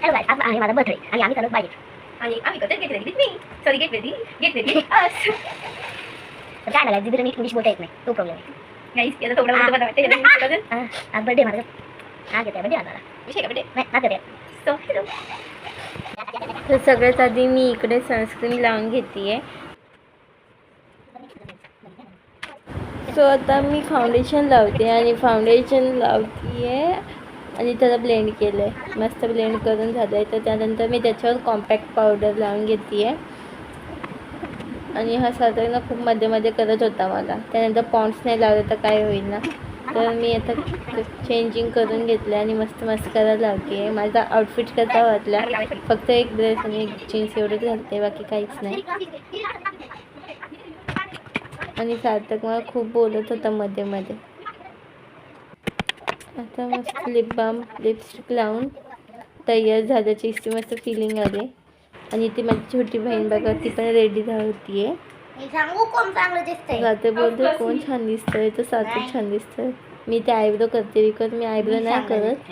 Hello guys, आज आहे माझा बर्थडे आणि आम्ही चाललो बाहेर आणि आम्ही करतो get ready with me. Sorry, get ready us. तर काय मला जिथे इंग्लिश बोलता येत नाही, तो प्रॉब्लेम आहे. गाइस, याला थोडं बोलतो मला वाटतं. आज बर्थडे माझा. आज येते बर्थडे माझा. विषय का बर्थडे? नाही, आज येते. So hello. तर सगळ्यात आधी मी इकडे सनस्क्रीन लावून घेते. सो आता मी फाउंडेशन लावते आणि आणि त्याला ब्लेंड केलं आहे. मस्त ब्लेंड करून झालं आहे. तर त्यानंतर मी त्याच्यावर कॉम्पॅक्ट पावडर लावून घेते आहे आणि हा साधारण खूप मध्ये करत होता मला. त्यानंतर पॉन्ड्स नाही लावलं तर काय होईल ना. तर मी आता चेंजिंग करून घेतलं आणि मस्त करायला लावते आहे. माझा आउटफिट कसा वाटला, फक्त एक ड्रेस आणि एक जीन्स एवढंच घालते, बाकी काहीच नाही. आणि सार्थक मला खूप बोलत होता मध्ये. आता मस्त लिपस्टिक लावून तयार झाल्याची इतकी मस्त फिलिंग आली. आणि ती माझी छोटी बहीण बघा, ती पण रेडी होती आहे. कोण चांगलं दिसतंय? जाते बोलते कोण छान दिसतंय, तर सार्थक छान दिसतंय. मी ते आयब्रो करते, बिकॉज मी आयब्रो नाही करत.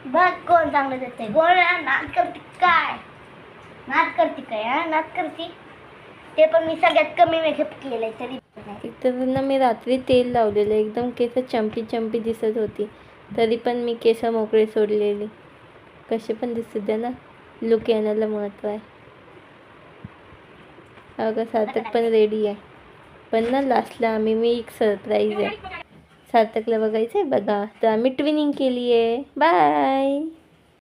बघ कोण चांगलं दिसतंय. गोळ नाच करते काय नाच करते. ते पण मी सगळ्यात कमी मेकअप केलंय तरी तर ना मी रात्री तेल लावलेलं, एकदम केस चंपी दिसत होती, तरी पण मी केस मोकळे सोडलेली. कसे पण दिसत द्या ना, लुक येण्याला महत्त्व आहे. अगं सार्थक पण रेडी आहे, पण ना लास्टला मी एक सरप्राईज आहे. सार्थकला बघायचं आहे बघा, तर आम्ही ट्विनिंग केली आहे. बाय.